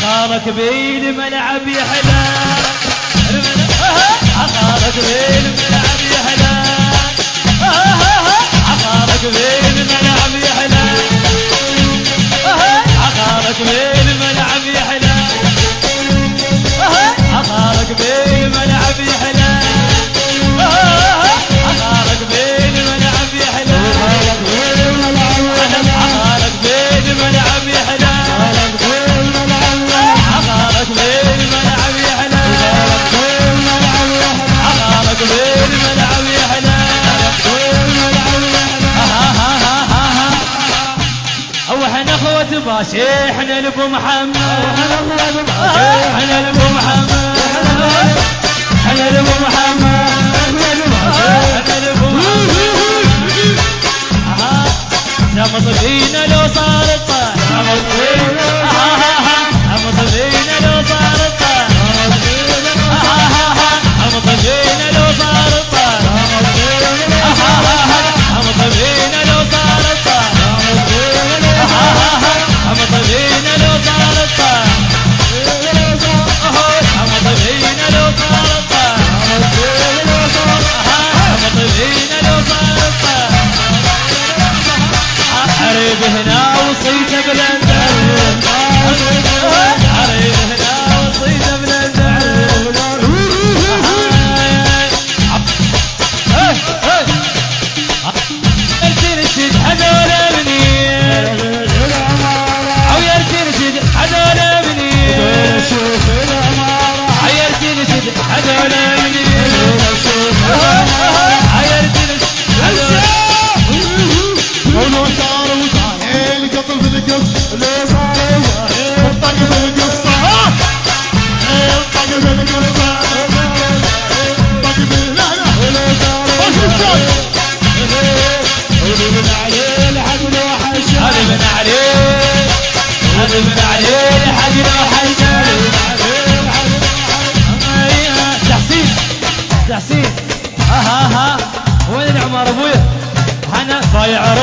عقارك بالملعب يحلى عقارك بالملعب يحلى عقارك بالملعب يحلى عقارك بالملعب يحلى عقارك بالملعب يحلى عقارك بالملعب يحلى عقارك بالملعب يحلى عقارك بالملعب يحلى عقارك بالملعب يحلى هو احنا اخوة باشا احنا لابو محمد احنا لابو محمد احنا لابو محمد احنا لابو محمد نمط فينا لو صار الطاح نمط فينا نمط فينا لو صار الطاح نمط فينا لو صار الطاح نمط فينا لو صار الطاح نمط فينا لو صار الطاح نمط فينا لو صار الطاح نمط فينا لو صار الطاح عريب هنا وصيته بلندن عريب هنا وصيته بلندن يرتنشد هذول منير او يرتنشد هذول منير يرتنشد هذول منير يرتنشد هذول ولو صار وصايل قطل في القص لو صار وصايل طق في القصة طق في القصة طق في القصة ولو صار وصايل هذي من عليه لحد لو حشا هذي من عليه هذي من عليه لحد لو حشا تحسين تحسين ها وين العمار ابويا انا صايع